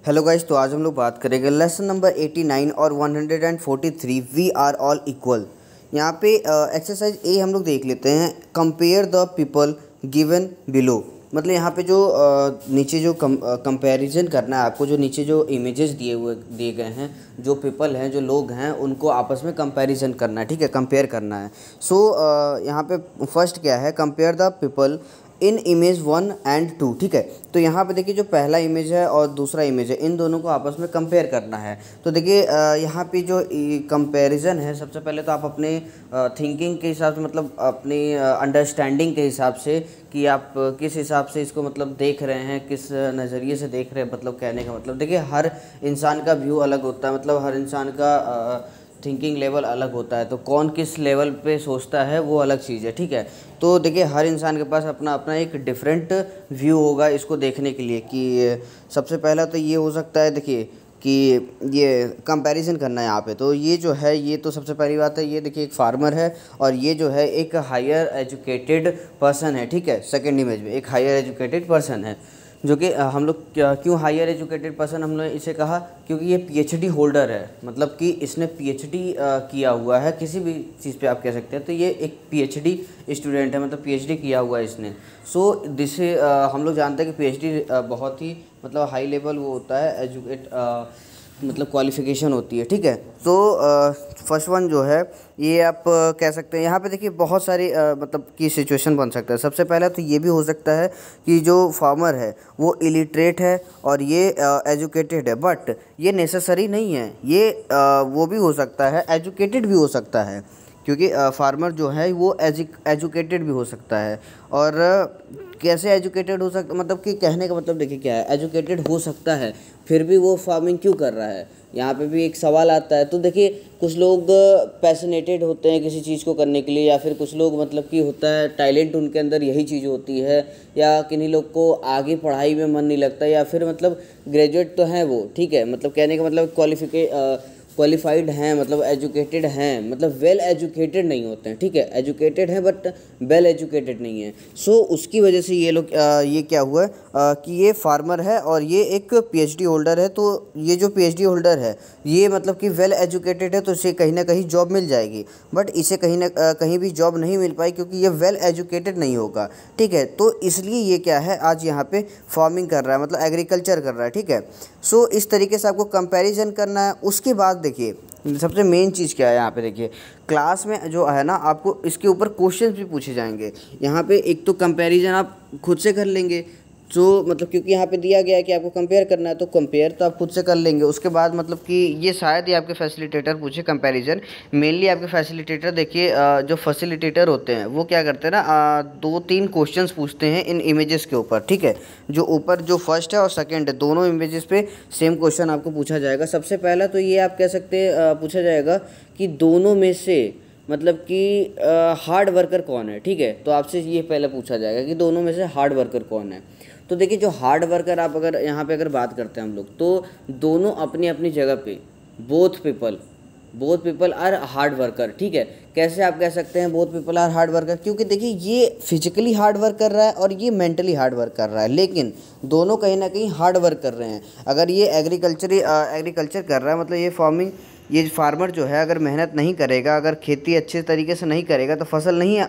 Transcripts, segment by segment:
Hello guys, तो आज हम लोग बात करेंगे लेसन नंबर 89 और 143 वी आर ऑल इक्वल। यहाँ पे एक्सरसाइज ए हम लोग देख लेते हैं। Compare the people given below. मतलब यहाँ पे जो नीचे जो कंपैरिजन करना है आपको, जो नीचे जो इमेजेस दिए गए हैं, जो पीपल हैं, जो लोग हैं, उनको आपस में कंपैरिजन करना है। ठीक है, कंपेयर करना है। सो यहाँ पे फर्स्ट क्या है, compare the people in image 1 and 2। ठीक है, तो यहाँ पे देखिए जो पहला इमेज है और दूसरा इमेज है, इन दोनों को आपस में कंपेयर करना है। तो देखिए यहाँ पे जो कंपैरिजन है, सबसे पहले तो आप अपने थिंकिंग के हिसाब से, मतलब अपनी अंडरस्टैंडिंग के हिसाब से, कि आप किस हिसाब से इसको मतलब देख रहे हैं, किस नज़रिए से देख रहे हैं। मतलब कहने का मतलब देखिए हर इंसान का व्यू अलग होता है, मतलब हर इंसान का थिंकिंग लेवल अलग होता है। तो कौन किस लेवल पे सोचता है वो अलग चीज़ है। ठीक है, तो देखिए हर इंसान के पास अपना अपना एक डिफरेंट व्यू होगा इसको देखने के लिए। कि सबसे पहला तो ये हो सकता है, देखिए कि ये कंपैरिजन करना है यहाँ पे। तो ये जो है, ये तो सबसे पहली बात है, ये देखिए एक फार्मर है और ये जो है एक हायर एजुकेटेड पर्सन है। ठीक है, सेकंड इमेज में एक हायर एजुकेटेड पर्सन है, जो कि हम लोग क्यों हायर एजुकेटेड पर्सन हमने इसे कहा, क्योंकि ये पीएचडी होल्डर है। मतलब कि इसने पीएचडी किया हुआ है किसी भी चीज़ पे आप कह सकते हैं। तो ये एक पीएचडी स्टूडेंट है, मतलब पीएचडी किया हुआ है इसने। सो जिसे हम लोग जानते हैं कि पीएचडी बहुत ही मतलब हाई लेवल वो होता है, एजुकेट मतलब क्वालिफ़िकेशन होती है। ठीक है, तो फर्स्ट वन जो है ये आप कह सकते हैं। यहाँ पे देखिए बहुत सारी मतलब की सिचुएशन बन सकता है। सबसे पहला तो ये भी हो सकता है कि जो फार्मर है वो इलिटरेट है और ये एजुकेटेड है, बट ये नेसेसरी नहीं है। ये वो भी हो सकता है, एजुकेटेड भी हो सकता है, क्योंकि फार्मर जो है वो एजुकेटेड भी हो सकता है। और कैसे एजुकेटेड हो सकता, मतलब कि कहने का मतलब देखिए क्या है, एजुकेटेड हो सकता है फिर भी वो फार्मिंग क्यों कर रहा है, यहाँ पे भी एक सवाल आता है। तो देखिए कुछ लोग पैशनेटेड होते हैं किसी चीज़ को करने के लिए, या फिर कुछ लोग मतलब कि होता है टैलेंट उनके अंदर यही चीज़ होती है, या किन्हीं लोग को आगे पढ़ाई में मन नहीं लगता, या फिर मतलब ग्रेजुएट तो हैं वो, ठीक है, मतलब कहने का मतलब क्वालिफाइड हैं, मतलब एजुकेटेड हैं, मतलब वेल एजुकेटेड नहीं होते हैं। ठीक है, एजुकेटेड हैं बट वेल एजुकेटेड नहीं है। सो उसकी वजह से ये लोग ये क्या हुआ कि ये फार्मर है और ये एक पीएचडी होल्डर है। तो ये जो पीएचडी होल्डर है ये मतलब कि वेल एजुकेटेड है, तो इसे कहीं ना कहीं जॉब मिल जाएगी, बट इसे कहीं ना कहीं भी जॉब नहीं मिल पाई क्योंकि ये वेल एजुकेटेड नहीं होगा। ठीक है, तो इसलिए ये क्या है, आज यहाँ पे फार्मिंग कर रहा है, मतलब एग्रीकल्चर कर रहा है। ठीक है, सो इस तरीके से आपको कंपैरिजन करना है। उसके बाद देखिए सबसे मेन चीज़ क्या है यहाँ पे, देखिए क्लास में जो है ना, आपको इसके ऊपर क्वेश्चंस भी पूछे जाएंगे। यहाँ पे एक तो कंपैरिजन आप खुद से कर लेंगे, जो मतलब क्योंकि यहाँ पे दिया गया है कि आपको कंपेयर करना है, तो कंपेयर तो आप खुद से कर लेंगे। उसके बाद मतलब कि ये शायद ही आपके फैसिलिटेटर पूछे कंपैरिजन। मेनली आपके फैसिलिटेटर देखिए जो फैसिलिटेटर होते हैं वो क्या करते हैं ना, 2-3 क्वेश्चंस पूछते हैं इन इमेजेस के ऊपर। ठीक है, जो ऊपर जो फर्स्ट है और सेकेंड है, दोनों इमेजेस पे सेम क्वेश्चन आपको पूछा जाएगा। सबसे पहला तो ये आप कह सकते हैं पूछा जाएगा कि दोनों में से मतलब कि हार्ड वर्कर कौन है। ठीक है, तो आपसे ये पहले पूछा जाएगा कि दोनों में से हार्ड वर्कर कौन है। तो देखिए जो हार्ड वर्कर आप अगर यहाँ पे अगर बात करते हैं हम लोग, तो दोनों अपनी अपनी जगह पे both people are hard worker. ठीक है, कैसे आप कह सकते हैं both people are hard worker, क्योंकि देखिए ये फिजिकली हार्ड वर्क कर रहा है और ये मेंटली हार्ड वर्क कर रहा है, लेकिन दोनों कहीं ना कहीं हार्ड वर्क कर रहे हैं। अगर ये एग्रीकल्चर कर रहा है, मतलब ये फार्मर जो है अगर मेहनत नहीं करेगा, अगर खेती अच्छे तरीके से नहीं करेगा तो फसल नहीं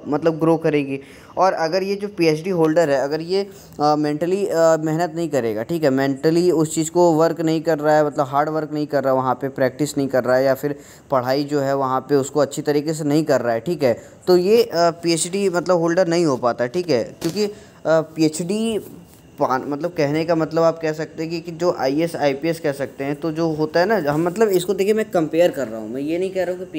मतलब ग्रो करेगी। और अगर ये जो पीएचडी होल्डर है, अगर ये मेंटली मेहनत नहीं करेगा, ठीक है, मेंटली उस चीज़ को वर्क नहीं कर रहा है, मतलब हार्ड वर्क नहीं कर रहा है, वहाँ पे प्रैक्टिस नहीं कर रहा है, या फिर पढ़ाई जो है वहाँ पे उसको अच्छी तरीके से नहीं कर रहा है, ठीक है, तो ये पीएचडी मतलब होल्डर नहीं हो पाता। ठीक है, क्योंकि पीएचडी मतलब कहने का मतलब आप कह सकते हैं कि जो आईएएस आईपीएस कह सकते हैं, तो जो होता है ना, हम मतलब इसको देखिए मैं कंपेयर कर रहा हूँ, मैं ये नहीं कह रहा हूँ कि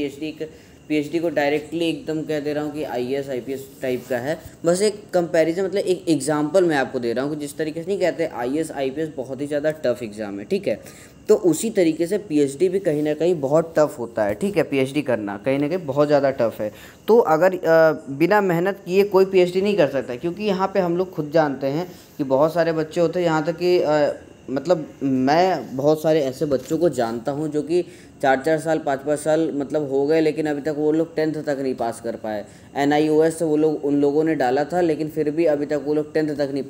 पीएचडी को डायरेक्टली एकदम कह दे रहा हूँ कि आईएएस आईपीएस टाइप का है। बस एक कंपैरिजन, मतलब एक एग्जांपल मैं आपको दे रहा हूँ कि जिस तरीके से नहीं कहते आईएएस आईपीएस बहुत ही ज़्यादा टफ एग्ज़ाम है। ठीक है, तो उसी तरीके से पीएचडी भी कहीं ना कहीं बहुत टफ होता है। ठीक है, पीएचडी करना कहीं ना कहीं बहुत ज़्यादा टफ है। तो अगर बिना मेहनत किए कोई पीएचडी नहीं कर सकता, क्योंकि यहाँ पे हम लोग खुद जानते हैं कि बहुत सारे बच्चे होते हैं, यहाँ तक कि मतलब मैं बहुत सारे ऐसे बच्चों को जानता हूँ जो कि 4 4 साल 5 5 साल मतलब हो गए, लेकिन अभी तक वो लोग 10th तक नहीं पास कर पाए। NIOS वो लोग उन लोगों ने डाला था, लेकिन फिर भी अभी तक वो लोग 10th तक नहीं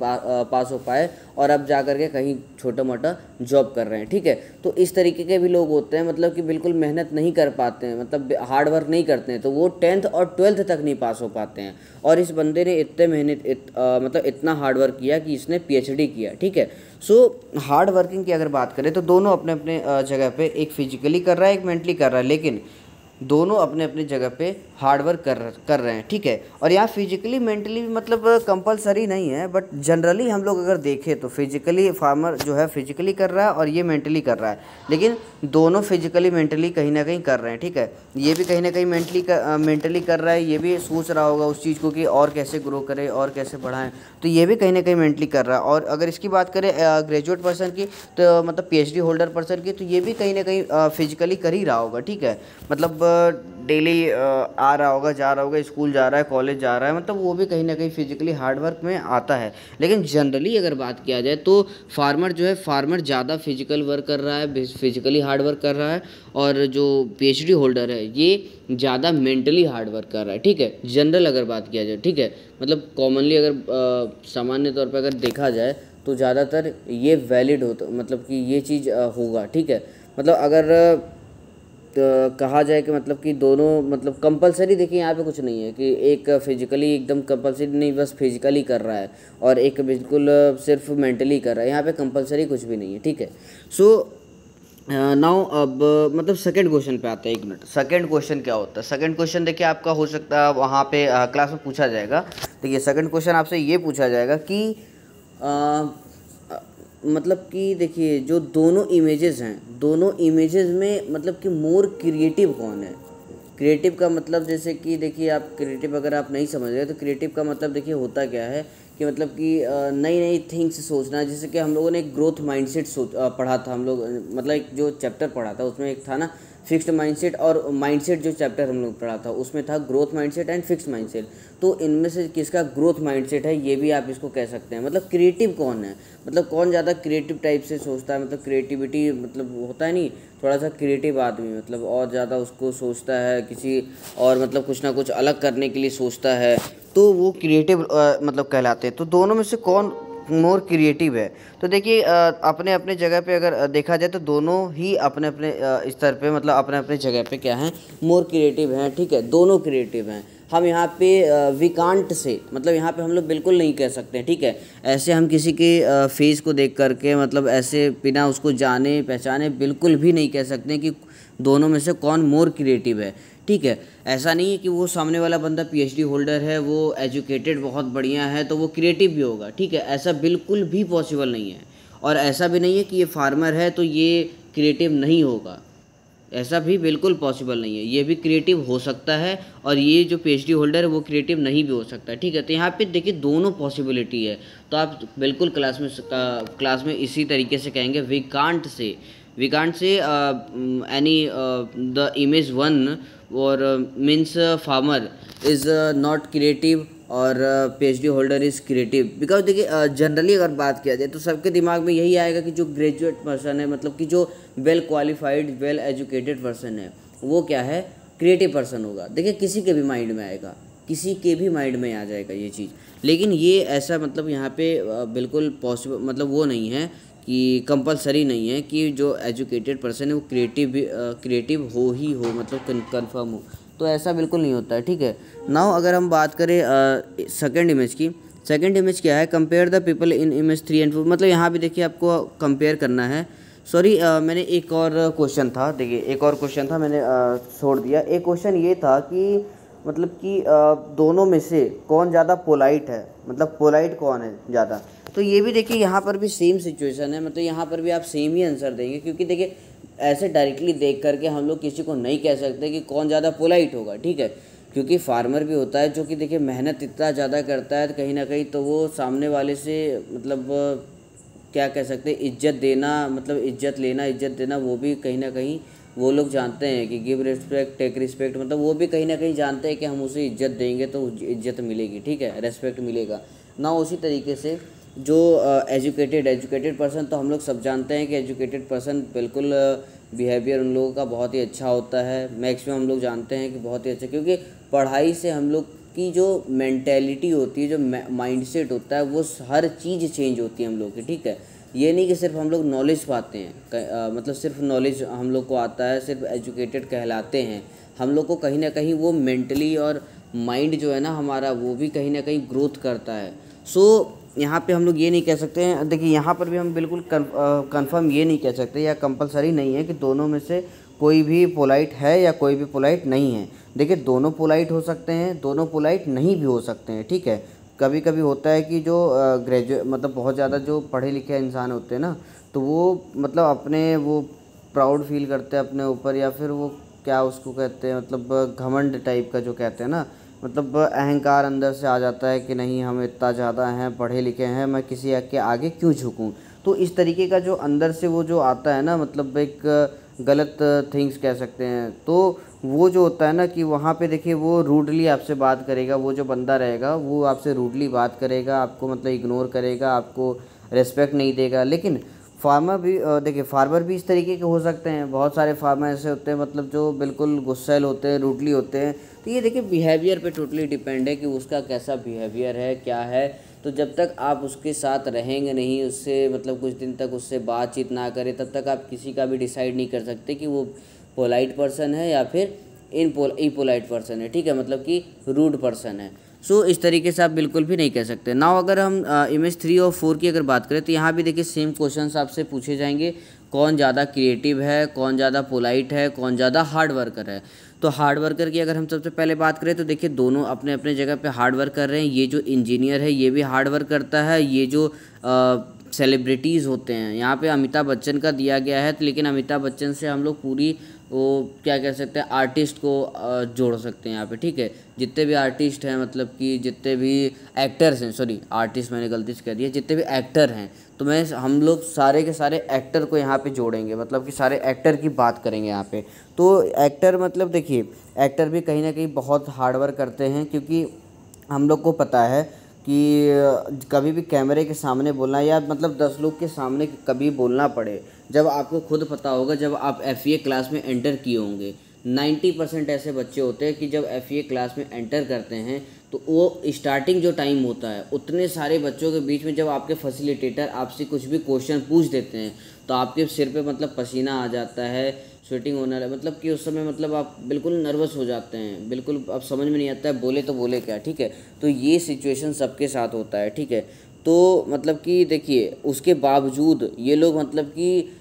पास हो पाए, और अब जा कर के कहीं छोटा मोटा जॉब कर रहे हैं। ठीक है, तो इस तरीके के भी लोग होते हैं, मतलब कि बिल्कुल मेहनत नहीं कर पाते हैं, मतलब हार्ड वर्क नहीं करते हैं, तो वो 10th और 12th तक नहीं पास हो पाते हैं। और इस बंदे ने इतने मेहनत मतलब इतना हार्ड वर्क किया कि इसने PhD किया। ठीक है, सो हार्ड वर्किंग की अगर बात करें तो दोनों अपने अपने जगह पे, एक फिजिकली कर रहा है, एक मेंटली कर रहा है, लेकिन दोनों अपने अपनी जगह पे हार्ड वर्क कर रहे हैं। ठीक है, और यहाँ फिजिकली मेंटली मतलब कंपलसरी नहीं है, बट जनरली हम लोग अगर देखें तो फिजिकली फार्मर जो है फिजिकली कर रहा है और ये मेंटली कर रहा है, लेकिन दोनों फिजिकली मेंटली कहीं ना कहीं कर रहे हैं। ठीक है, ये भी कहीं ना कहीं मेंटली कर रहा है, ये भी सोच रहा होगा उस चीज़ को कि और कैसे ग्रो करे और कैसे बढ़ाएं, तो ये भी कहीं ना कहीं मेंटली कर रहा है। और अगर इसकी बात करें ग्रेजुएट पर्सन की, तो मतलब PhD होल्डर पर्सन की, तो ये भी कहीं ना कहीं फिजिकली कर ही रहा होगा। ठीक है, मतलब डेली आ रहा होगा, जा रहा होगा, स्कूल जा रहा है, कॉलेज जा रहा है, मतलब वो भी कहीं ना कहीं फिजिकली हार्ड वर्क में आता है। लेकिन जनरली अगर बात किया जाए तो फार्मर जो है, फार्मर ज़्यादा फिजिकल वर्क कर रहा है, फिजिकली हार्ड वर्क कर रहा है, और जो PhD होल्डर है ये ज़्यादा मेंटली हार्ड वर्क कर रहा है। ठीक है, जनरल अगर बात किया जाए। ठीक है, मतलब कॉमनली अगर सामान्य तौर पर अगर देखा जाए तो ज़्यादातर ये वैलिड होता, मतलब कि ये चीज़ होगा। ठीक है, मतलब अगर कहा जाए कि मतलब कि दोनों मतलब कंपलसरी, देखिए यहाँ पे कुछ नहीं है कि एक फिजिकली एकदम कंपलसरी नहीं, बस फिजिकली कर रहा है, और एक बिल्कुल सिर्फ मेंटली कर रहा है, यहाँ पे कंपलसरी कुछ भी नहीं है। ठीक है, सो नाउ अब मतलब सेकंड क्वेश्चन पे आते हैं। 1 मिनट, सेकंड क्वेश्चन क्या होता है? सेकंड क्वेश्चन देखिए आपका हो सकता है वहाँ पे क्लास में पूछा जाएगा। देखिए सेकंड क्वेश्चन आपसे ये पूछा जाएगा कि मतलब कि देखिए जो दोनों इमेजेस हैं, दोनों इमेजेस में मतलब कि मोर क्रिएटिव कौन है? क्रिएटिव का मतलब जैसे कि देखिए, आप क्रिएटिव अगर आप नहीं समझ रहे तो क्रिएटिव का मतलब देखिए होता क्या है कि मतलब कि नई नई थिंग्स सोचना। जैसे कि हम लोगों ने एक ग्रोथ माइंडसेट पढ़ा था, हम लोग मतलब एक जो चैप्टर पढ़ा था उसमें एक था ना फिक्स्ड माइंडसेट और माइंडसेट। जो चैप्टर हम लोग पढ़ा था उसमें था growth mindset and fixed mindset. तो इनमें से किसका ग्रोथ माइंडसेट है, ये भी आप इसको कह सकते हैं। मतलब क्रिएटिव कौन है, मतलब कौन ज़्यादा क्रिएटिव टाइप से सोचता है, मतलब क्रिएटिविटी मतलब होता है नहीं, थोड़ा सा क्रिएटिव आदमी मतलब और ज़्यादा उसको सोचता है किसी और मतलब कुछ ना कुछ अलग करने के लिए सोचता है, तो वो क्रिएटिव मतलब कहलाते हैं। तो दोनों में से कौन मोर क्रिएटिव है? तो देखिए अपने अपने जगह पे अगर देखा जाए तो दोनों ही अपने अपने स्तर पे मतलब अपने अपने जगह पे क्या हैं, मोर क्रिएटिव हैं। ठीक है, दोनों क्रिएटिव हैं। हम यहाँ पे वी कांट से मतलब यहाँ पे हम लोग बिल्कुल नहीं कह सकते। ठीक है, ऐसे हम किसी के फेस को देख करके मतलब ऐसे बिना उसको जाने पहचाने बिल्कुल भी नहीं कह सकते कि दोनों में से कौन मोर क्रिएटिव है। ठीक है, ऐसा नहीं है कि वो सामने वाला बंदा PhD होल्डर है, वो एजुकेटेड बहुत बढ़िया है तो वो क्रिएटिव भी होगा। ठीक है, ऐसा बिल्कुल भी पॉसिबल नहीं है। और ऐसा भी नहीं है कि ये फार्मर है तो ये क्रिएटिव नहीं होगा, ऐसा भी बिल्कुल पॉसिबल नहीं है। ये भी क्रिएटिव हो सकता है और ये जो PhD होल्डर है वो क्रिएटिव नहीं भी हो सकता। ठीक है, तो यहाँ पे देखिए दोनों पॉसिबिलिटी है, तो आप बिल्कुल क्लास में इसी तरीके से कहेंगे we can't say any the image one और means farmer is not creative और PhD holder is creative. Because देखिए जनरली अगर बात किया जाए तो सबके दिमाग में यही आएगा कि जो ग्रेजुएट पर्सन है, मतलब कि जो well qualified well educated person है वो क्या है, क्रिएटिव पर्सन होगा। देखिए किसी के भी माइंड में आएगा, किसी के भी माइंड में आ जाएगा ये चीज़, लेकिन ये ऐसा मतलब यहाँ पे बिल्कुल पॉसिबल मतलब वो नहीं है कि कंपलसरी नहीं है कि जो एजुकेटेड पर्सन है वो क्रिएटिव हो ही हो, मतलब कंफर्म हो, तो ऐसा बिल्कुल नहीं होता है। ठीक है, नाउ अगर हम बात करें सेकंड इमेज की, सेकंड इमेज क्या है, compare the people in image 3 and 4। मतलब यहाँ भी देखिए आपको कंपेयर करना है। सॉरी मैंने एक और क्वेश्चन था, देखिए एक और क्वेश्चन था मैंने छोड़ दिया। एक क्वेश्चन ये था कि मतलब कि दोनों में से कौन ज़्यादा पोलाइट है, मतलब पोलाइट कौन है ज़्यादा। तो ये भी देखिए यहाँ पर भी सेम सिचुएशन है, मतलब यहाँ पर भी आप सेम ही आंसर देंगे, क्योंकि देखिए ऐसे डायरेक्टली देख करके हम लोग किसी को नहीं कह सकते कि कौन ज़्यादा पोलाइट होगा। ठीक है, क्योंकि फार्मर भी होता है जो कि देखिए मेहनत इतना ज़्यादा करता है कहीं ना कहीं, तो वो सामने वाले से मतलब क्या कह सकते हैं, इज्जत देना, मतलब इज्जत लेना इज्जत देना, वो भी कहीं ना कहीं वो लोग जानते हैं कि गिव रिस्पेक्ट टेक रिस्पेक्ट, मतलब वो भी कहीं ना कहीं जानते हैं कि हम उसे इज्जत देंगे तो इज्जत मिलेगी। ठीक है, रेस्पेक्ट मिलेगा ना। उसी तरीके से जो एजुकेटेड पर्सन, तो हम लोग सब जानते हैं कि एजुकेटेड पर्सन बिल्कुल बिहेवियर उन लोगों का बहुत ही अच्छा होता है। मैक्सिमम हम लोग जानते हैं कि बहुत ही अच्छा, क्योंकि पढ़ाई से हम लोग की जो मेंटेलिटी होती है, जो माइंडसेट होता है, वो हर चीज़ चेंज होती है हम लोग की, ठीक है। ये नहीं कि सिर्फ हम लोग नॉलेज पाते हैं, मतलब सिर्फ नॉलेज हम लोग को आता है, सिर्फ एजुकेटेड कहलाते हैं। हम लोग को कहीं ना कहीं वो मेंटली और माइंड जो है ना हमारा, वो भी कहीं ना कहीं ग्रोथ करता है। सो यहाँ पे हम लोग ये नहीं कह सकते हैं, देखिए यहाँ पर भी हम बिल्कुल कंफर्म ये नहीं कह सकते या कंपलसरी नहीं है कि दोनों में से कोई भी पोलाइट है या कोई भी पोलाइट नहीं है। देखिए दोनों पोलाइट हो सकते हैं, दोनों पोलाइट नहीं भी हो सकते हैं, ठीक है। कभी कभी होता है कि जो ग्रेजुएट मतलब बहुत ज़्यादा जो पढ़े लिखे इंसान होते हैं ना, तो वो मतलब अपने वो प्राउड फील करते हैं अपने ऊपर, या फिर वो क्या उसको कहते हैं, मतलब घमंड टाइप का जो कहते हैं ना, मतलब अहंकार अंदर से आ जाता है कि नहीं हम इतना ज़्यादा हैं, पढ़े लिखे हैं, मैं किसी के आगे क्यों झुकूं। तो इस तरीके का जो अंदर से वो जो आता है ना, मतलब एक गलत थिंग्स कह सकते हैं, तो वो जो होता है ना कि वहाँ पे देखिए वो रूडली आपसे बात करेगा, वो जो बंदा रहेगा वो आपसे रूडली बात करेगा, आपको मतलब इग्नोर करेगा, आपको रिस्पेक्ट नहीं देगा। लेकिन फार्मर भी देखिए फार्मर भी इस तरीके के हो सकते हैं। बहुत सारे फार्मर ऐसे होते हैं मतलब जो बिल्कुल गुस्सैल होते हैं, रूडली होते हैं। तो ये देखिए बिहेवियर पे टोटली डिपेंड है कि उसका कैसा बिहेवियर है, क्या है। तो जब तक आप उसके साथ रहेंगे नहीं, उससे मतलब कुछ दिन तक उससे बातचीत ना करें, तब तक आप किसी का भी डिसाइड नहीं कर सकते कि वो पोलाइट पर्सन है या फिर इपोलाइट पर्सन है, ठीक है, मतलब कि रूड पर्सन है। सो इस तरीके से आप बिल्कुल भी नहीं कह सकते। नाउ अगर हम इमेज 3 और 4 की अगर बात करें, तो यहाँ भी देखिए सेम क्वेश्चंस आपसे पूछे जाएंगे। कौन ज़्यादा क्रिएटिव है, कौन ज़्यादा पोलाइट है, कौन ज़्यादा हार्ड वर्कर है। तो हार्ड वर्कर की अगर हम सबसे पहले बात करें, तो देखिए दोनों अपने अपने जगह पे हार्ड वर्क कर रहे हैं। ये जो इंजीनियर है ये भी हार्ड वर्क करता है। ये जो सेलिब्रिटीज़ होते हैं, यहाँ पे अमिताभ बच्चन का दिया गया है, तो लेकिन अमिताभ बच्चन से हम लोग पूरी वो क्या कह सकते हैं, आर्टिस्ट को जोड़ सकते हैं यहाँ पे, ठीक है। जितने भी आर्टिस्ट हैं, मतलब कि जितने भी एक्टर्स हैं, सॉरी आर्टिस्ट मैंने गलती से कह दिया, जितने भी एक्टर हैं, तो हम लोग सारे के सारे एक्टर को यहाँ पे जोड़ेंगे, मतलब कि सारे एक्टर की बात करेंगे यहाँ पे। तो एक्टर मतलब देखिए एक्टर भी कहीं ना कहीं बहुत हार्डवर्क करते हैं, क्योंकि हम लोग को पता है कि कभी भी कैमरे के सामने बोलना, या मतलब 10 लोग के सामने कभी बोलना पड़े, जब आपको खुद पता होगा, जब आप FA क्लास में एंटर किए होंगे, 90% ऐसे बच्चे होते हैं कि जब FA क्लास में एंटर करते हैं, तो वो स्टार्टिंग जो टाइम होता है, उतने सारे बच्चों के बीच में जब आपके फैसिलिटेटर आपसे कुछ भी क्वेश्चन पूछ देते हैं, तो आपके सिर पे मतलब पसीना आ जाता है, स्वेटिंग होने लगा, मतलब कि उस समय मतलब आप बिल्कुल नर्वस हो जाते हैं, बिल्कुल अब समझ में नहीं आता है बोले तो बोले क्या, ठीक है। तो ये सिचुएशन सबके साथ होता है, ठीक है। तो मतलब कि देखिए उसके बावजूद ये लोग मतलब कि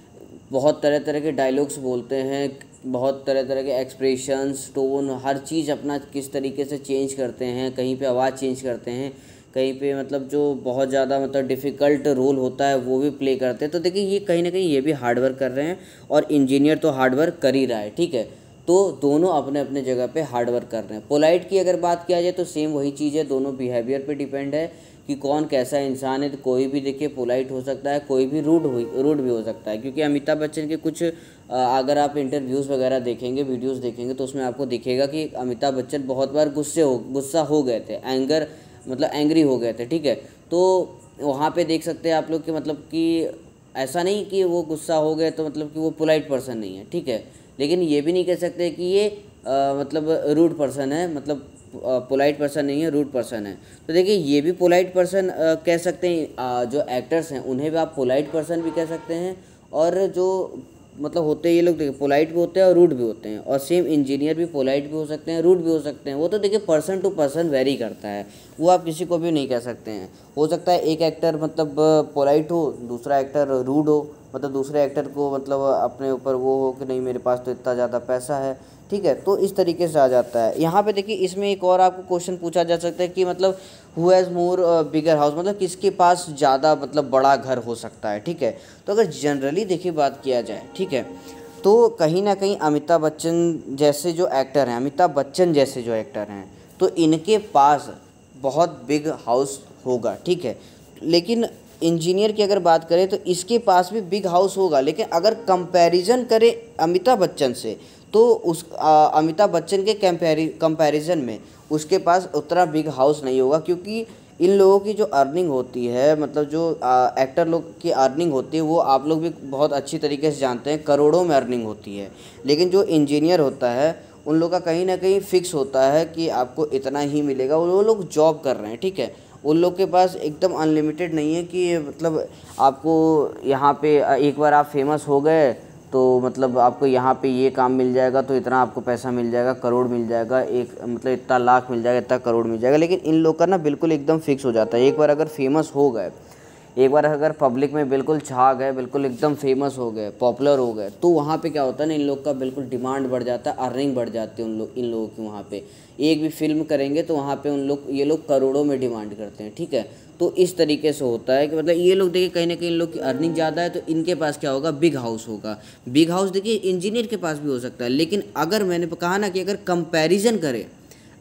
बहुत तरह तरह के डायलॉग्स बोलते हैं, बहुत तरह तरह के एक्सप्रेशंस, टोन, हर चीज़ अपना किस तरीके से चेंज करते हैं, कहीं पे आवाज़ चेंज करते हैं, कहीं पे मतलब जो बहुत ज़्यादा मतलब डिफ़िकल्ट रोल होता है वो भी प्ले करते हैं। तो देखिए ये कहीं ना कहीं ये भी हार्डवर्क कर रहे हैं, और इंजीनियर तो हार्डवर्क कर ही रहा है, ठीक है। तो दोनों अपने अपने जगह पे हार्डवर्क कर रहे हैं। पोलाइट की अगर बात किया जाए तो सेम वही चीज़ है, दोनों बिहेवियर पे डिपेंड है कि कौन कैसा इंसान है। तो कोई भी देखिए पोलाइट हो सकता है, कोई भी रूड भी हो सकता है, क्योंकि अमिताभ बच्चन के कुछ अगर आप इंटरव्यूज़ वगैरह देखेंगे, वीडियोज़ देखेंगे, तो उसमें आपको दिखेगा कि अमिताभ बच्चन बहुत बार गुस्सा हो गए थे, मतलब एंग्री हो गए थे, ठीक है। तो वहाँ पे देख सकते हैं आप लोग कि मतलब कि ऐसा नहीं कि वो गुस्सा हो गए तो मतलब कि वो पोलाइट पर्सन नहीं है, ठीक है। लेकिन ये भी नहीं कह सकते कि ये मतलब रूड पर्सन है, मतलब पोलाइट पर्सन नहीं है, रूड पर्सन है। तो देखिए ये भी पोलाइट पर्सन कह सकते हैं, जो एक्टर्स हैं उन्हें भी आप पोलाइट पर्सन भी कह सकते हैं, और जो मतलब होते हैं ये लोग देखिए पोलाइट भी होते हैं और रूड भी होते हैं, और सेम इंजीनियर भी पोलाइट भी हो सकते हैं, रूड भी हो सकते हैं। वो तो देखिए पर्सन टू पर्सन वेरी करता है, वो आप किसी को भी नहीं कह सकते हैं। हो सकता है एक एक्टर मतलब पोलाइट हो, दूसरा एक्टर रूड हो, मतलब दूसरे एक्टर को मतलब अपने ऊपर वो हो कि नहीं मेरे पास तो इतना ज़्यादा पैसा है, ठीक है। तो इस तरीके से आ जाता है। यहाँ पे देखिए इसमें एक और आपको क्वेश्चन पूछा जा सकता है कि मतलब who has more bigger house, मतलब किसके पास ज़्यादा मतलब बड़ा घर हो सकता है, ठीक है। तो अगर जनरली देखिए बात किया जाए, ठीक है, तो कहीं ना कहीं अमिताभ बच्चन जैसे जो एक्टर हैं, तो इनके पास बहुत बिग हाउस होगा, ठीक है। लेकिन इंजीनियर की अगर बात करें तो इसके पास भी बिग हाउस होगा, लेकिन अगर कंपैरिजन करें अमिताभ बच्चन से, तो अमिताभ बच्चन के कंपैरिजन में उसके पास उतना बिग हाउस नहीं होगा, क्योंकि इन लोगों की जो अर्निंग होती है, मतलब जो एक्टर लोग की अर्निंग होती है, वो आप लोग भी बहुत अच्छी तरीके से जानते हैं, करोड़ों में अर्निंग होती है। लेकिन जो इंजीनियर होता है उन लोग का कहीं ना कहीं फ़िक्स होता है कि आपको इतना ही मिलेगा। वो लोग जॉब कर रहे हैं, ठीक है। उन लोग के पास एकदम अनलिमिटेड नहीं है कि मतलब आपको यहाँ पे एक बार आप फेमस हो गए तो मतलब आपको यहाँ पे ये काम मिल जाएगा तो इतना आपको पैसा मिल जाएगा, करोड़ मिल जाएगा, एक मतलब इतना लाख मिल जाएगा, इतना करोड़ मिल जाएगा। लेकिन इन लोग का ना बिल्कुल एकदम फिक्स हो जाता है। एक बार अगर फेमस हो गए, एक बार अगर पब्लिक में बिल्कुल छा गए, बिल्कुल एकदम फेमस हो गए, पॉपुलर हो गए, तो वहाँ पे क्या होता है ना, इन लोग का बिल्कुल डिमांड बढ़ जाता है, अर्निंग बढ़ जाती है इन लोगों की। वहाँ पे एक भी फिल्म करेंगे तो वहाँ पे ये लोग करोड़ों में डिमांड करते हैं, ठीक है। तो इस तरीके से होता है कि मतलब ये लोग देखिए कहीं ना कहीं इन लोग की अर्निंग ज़्यादा है तो इनके पास क्या होगा, बिग हाउस होगा। बिग हाउस देखिए इंजीनियर के पास भी हो सकता है, लेकिन अगर मैंने कहा ना कि अगर कंपैरिजन करें,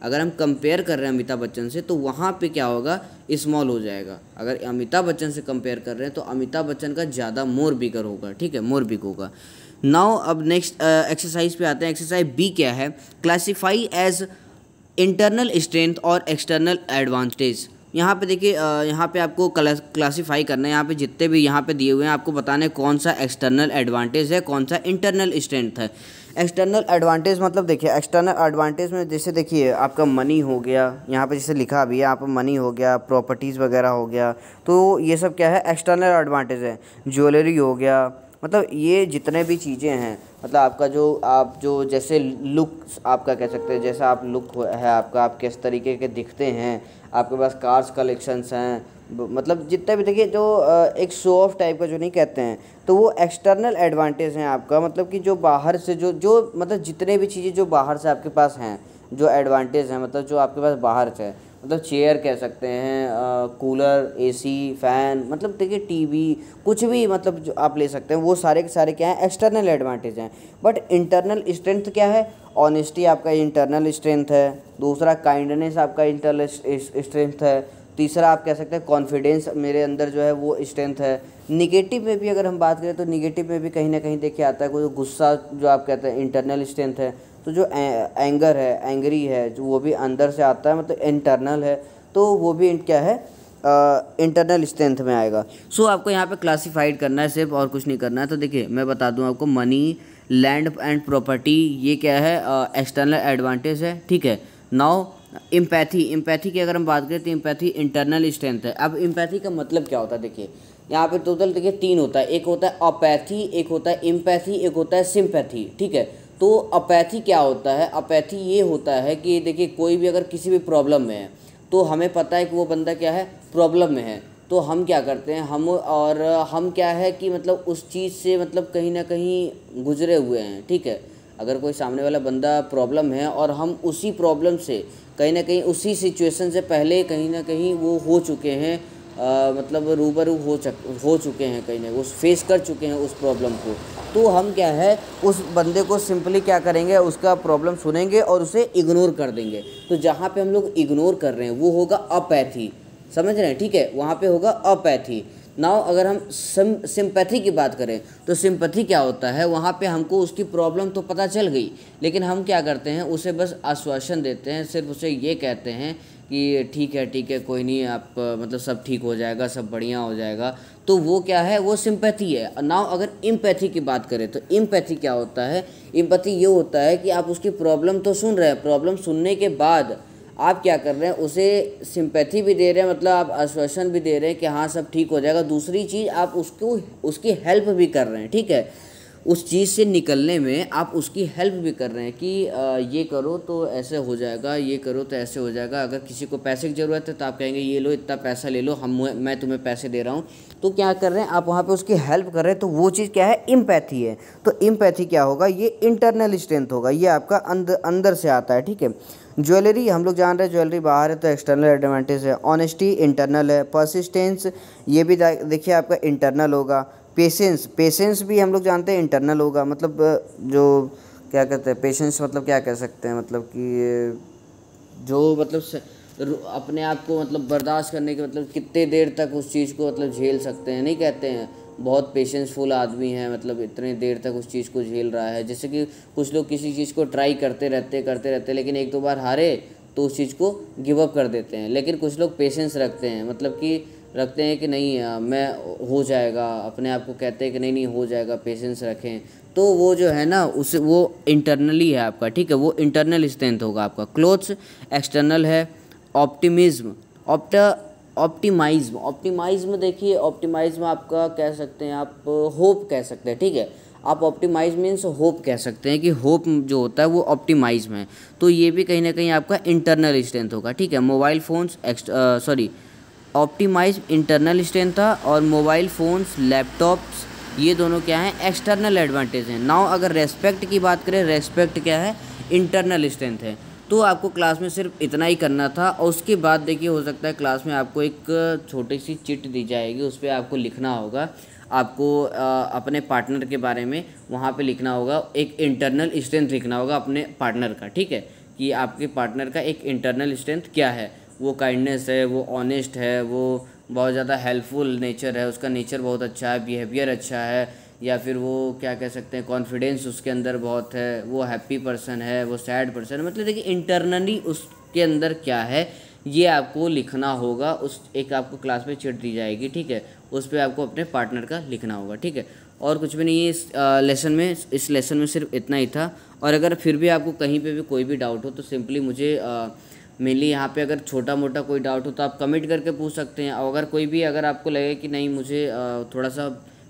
अगर हम कंपेयर कर रहे हैं अमिताभ बच्चन से, तो वहाँ पे क्या होगा, स्मॉल हो जाएगा। अगर अमिताभ बच्चन से कंपेयर कर रहे हैं तो अमिताभ बच्चन का ज़्यादा मोर बिगर होगा, ठीक है, मोर बिग होगा। नाउ अब नेक्स्ट एक्सरसाइज पे आते हैं। एक्सरसाइज बी क्या है, क्लासीफाई एज इंटरनल स्ट्रेंथ और एक्सटर्नल एडवांटेज। यहाँ पे देखिए यहाँ पे आपको क्लासीफाई करना है। यहाँ पे जितने भी यहाँ पे दिए हुए हैं आपको बताना है कौन सा एक्सटर्नल एडवांटेज है, कौन सा इंटरनल स्ट्रेंथ है। एक्सटर्नल एडवांटेज मतलब देखिए, एक्सटर्नल एडवांटेज में जैसे देखिए आपका मनी हो गया, यहाँ पे जैसे लिखा भी है यहाँ पर मनी हो गया, प्रॉपर्टीज़ वगैरह हो गया, तो ये सब क्या है, एक्सटर्नल एडवांटेज है। ज्वेलरी हो गया, मतलब ये जितने भी चीज़ें हैं, मतलब आपका जो आप जो जैसे लुक आपका कह सकते हैं, जैसा आप लुक है आपका, आप किस तरीके के दिखते हैं, आपके पास कार्स कलेक्शंस हैं, मतलब जितने भी देखिए जो एक शो ऑफ टाइप का जो नहीं कहते हैं, तो वो एक्सटर्नल एडवांटेज हैं आपका। मतलब कि जो बाहर से जो मतलब जितने भी चीज़ें जो बाहर से आपके पास हैं, जो एडवांटेज हैं, मतलब जो आपके पास बाहर से है, मतलब चेयर कह सकते हैं, कूलर, एसी, फ़ैन, मतलब देखिए टीवी, कुछ भी मतलब जो आप ले सकते हैं, वो सारे के सारे क्या हैं, एक्सटर्नल एडवांटेज हैं। बट इंटरनल स्ट्रेंथ क्या है, ऑनेस्टी आपका इंटरनल स्ट्रेंथ है। दूसरा काइंडनेस आपका इंटरनल स्ट्रेंथ है। तीसरा आप कह सकते हैं कॉन्फिडेंस मेरे अंदर जो है वो स्ट्रेंथ है। निगेटिव में भी अगर हम बात करें तो निगेटिव में भी कहीं ना कहीं देखिए आता है, कोई गुस्सा जो आप कहते हैं इंटरनल स्ट्रेंथ है। तो जो एंगर है, एंग्री है, जो वो भी अंदर से आता है, मतलब इंटरनल है, तो वो भी क्या है, इंटरनल स्ट्रेंथ में आएगा। सो आपको यहाँ पे क्लासिफाइड करना है सिर्फ, और कुछ नहीं करना है। तो देखिए मैं बता दूँ आपको, मनी, लैंड एंड प्रॉपर्टी, ये क्या है, एक्सटर्नल एडवांटेज है, ठीक है। नाउ इम्पैथी की अगर हम बात करें तो इम्पैथी इंटरनल स्ट्रेंथ है। अब इम्पैथी का मतलब क्या होता है, देखिए यहाँ पे टोटल देखिए 3 होता है। एक होता है अपैथी, एक होता है इम्पैथी, एक होता है सिंपैथी, ठीक है। तो अपैथी क्या होता है, अपैथी ये होता है कि देखिए कोई भी अगर किसी भी प्रॉब्लम में है तो हमें पता है कि वो बंदा क्या है, प्रॉब्लम में है, तो हम क्या करते हैं, हम क्या है कि मतलब उस चीज़ से मतलब कहीं ना कहीं गुजरे हुए हैं, ठीक है। अगर कोई सामने वाला बंदा प्रॉब्लम है और हम उसी प्रॉब्लम से कहीं ना कहीं उसी सिचुएशन से पहले कहीं ना कहीं वो हो चुके हैं, मतलब रूबरू हो चुके हैं, कहीं ना उस फेस कर चुके हैं उस प्रॉब्लम को, तो हम क्या है उस बंदे को सिंपली क्या करेंगे, उसका प्रॉब्लम सुनेंगे और उसे इग्नोर कर देंगे। तो जहाँ पे हम लोग इग्नोर कर रहे हैं वो होगा अपैथी, समझ रहे हैं, ठीक है, वहाँ पे होगा अपैथी। नाउ अगर हम सिंपैथी की बात करें तो सिंपैथी क्या होता है, वहाँ पे हमको उसकी प्रॉब्लम तो पता चल गई, लेकिन हम क्या करते हैं, उसे बस आश्वासन देते हैं, सिर्फ उसे ये कहते हैं कि ठीक है कोई नहीं, आप मतलब सब ठीक हो जाएगा, सब बढ़िया हो जाएगा। तो वो क्या है, वो सिंपैथी है। नाउ अगर इम्पैथी की बात करें तो इम्पैथी क्या होता है, इम्पैथी ये होता है कि आप उसकी प्रॉब्लम तो सुन रहे हैं, प्रॉब्लम सुनने के बाद आप क्या कर रहे हैं, उसे सिंपैथी भी दे रहे हैं, मतलब आप आश्वासन भी दे रहे हैं कि हाँ सब ठीक हो जाएगा। दूसरी चीज़ आप उसकी हेल्प भी कर रहे हैं, ठीक है, उस चीज़ से निकलने में आप उसकी हेल्प भी कर रहे हैं कि ये करो तो ऐसे हो जाएगा, ये करो तो ऐसे हो जाएगा। अगर किसी को पैसे की ज़रूरत है तो आप कहेंगे ये लो, इतना पैसा ले लो, मैं तुम्हें पैसे दे रहा हूँ, तो क्या कर रहे हैं आप वहाँ पे उसकी हेल्प कर रहे हैं, तो वो चीज़ क्या है, इम्पैथी है। तो इम्पैथी क्या होगा, ये इंटरनल स्ट्रेंथ होगा, ये आपका अंदर से आता है, ठीक है। ज्वेलरी हम लोग जान रहे हैं, ज्वेलरी बाहर है तो एक्सटर्नल एडवांटेज है। ऑनेस्टी इंटरनल है। परसिस्टेंस ये भी देखिए आपका इंटरनल होगा। पेशेंस भी हम लोग जानते हैं इंटरनल होगा, मतलब जो क्या कहते हैं पेशेंस, मतलब क्या कह सकते हैं, मतलब कि जो मतलब अपने आप को मतलब बर्दाश्त करने के, मतलब कितने देर तक उस चीज़ को मतलब झेल सकते हैं, नहीं कहते हैं बहुत पेशेंसफुल आदमी है, मतलब इतने देर तक उस चीज़ को झेल रहा है। जैसे कि कुछ लोग किसी चीज़ को ट्राई करते रहते लेकिन एक दो बार हारे तो उस चीज़ को गिव अप कर देते हैं। लेकिन कुछ लोग पेशेंस रखते हैं, मतलब कि रखते हैं कि नहीं मैं हो जाएगा, अपने आप को कहते हैं कि नहीं हो जाएगा, पेशेंस रखें। तो वो जो है ना उसे वो इंटरनली है आपका, ठीक है, वो इंटरनल स्ट्रेंथ होगा आपका। क्लोथ्स एक्सटर्नल है। ऑप्टिमिज्म, ऑप्टिमाइज्म देखिए, ऑप्टिमाइज्म आपका कह सकते हैं आप होप कह सकते हैं, ठीक है। आप ऑप्टिमाइज मीन्स होप कह सकते हैं कि होप जो होता है वो ऑप्टिमाइज्म है। तो ये भी कहीं ना कहीं आपका इंटरनल स्ट्रेंथ होगा, ठीक है। Mobile phones optimise internal strength था, और मोबाइल फ़ोन्स लैपटॉप्स ये दोनों क्या हैं, एक्सटर्नल एडवांटेज हैं। नाउ अगर रेस्पेक्ट की बात करें, रेस्पेक्ट क्या है, इंटरनल स्ट्रेंथ है। तो आपको क्लास में सिर्फ इतना ही करना था, और उसके बाद देखिए हो सकता है क्लास में आपको एक छोटी सी चिट दी जाएगी, उस पर आपको लिखना होगा, आपको अपने पार्टनर के बारे में वहाँ पे लिखना होगा, एक इंटरनल स्ट्रेंथ लिखना होगा अपने पार्टनर का, ठीक है, कि आपके पार्टनर का एक इंटरनल स्ट्रेंथ क्या है। वो काइंडनेस है, वो ऑनेस्ट है, वो बहुत ज़्यादा हेल्पफुल नेचर है, उसका नेचर बहुत अच्छा है, बिहेवियर अच्छा है, या फिर वो क्या कह सकते हैं, कॉन्फिडेंस उसके अंदर बहुत है, वो हैप्पी पर्सन है, वो सैड पर्सन है। मतलब देखिए इंटरनली उसके अंदर क्या है ये आपको लिखना होगा। उस एक आपको क्लास में चिट दी जाएगी, ठीक है, उस पर आपको अपने पार्टनर का लिखना होगा, ठीक है। और कुछ भी नहीं है इस लेसन में। इस लेसन में सिर्फ इतना ही था। और अगर फिर भी आपको कहीं पे भी कोई भी डाउट हो तो सिंपली मुझे मेनली यहाँ पे अगर छोटा मोटा कोई डाउट हो तो आप कमेंट करके पूछ सकते हैं। और अगर कोई भी अगर आपको लगे कि नहीं मुझे थोड़ा सा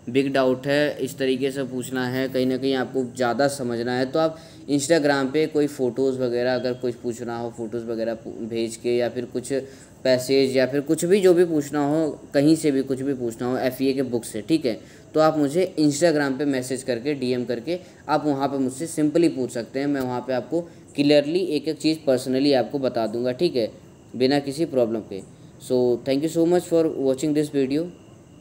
बिग डाउट है, इस तरीके से पूछना है, कहीं ना कहीं आपको ज़्यादा समझना है, तो आप इंस्टाग्राम पे कोई फ़ोटोज़ वगैरह अगर कुछ पूछना हो, फ़ोटोज़ वगैरह भेज के, या फिर कुछ पैसेज, या फिर कुछ भी जो भी पूछना हो, कहीं से भी कुछ भी पूछना हो FEA के बुक से, ठीक है, तो आप मुझे इंस्टाग्राम पे मैसेज करके DM करके आप वहाँ पे मुझसे सिंपली पूछ सकते हैं। मैं वहाँ पे आपको क्लियरली एक एक चीज़ पर्सनली आपको बता दूंगा, ठीक है, बिना किसी प्रॉब्लम के। So thank you so much for watching this video.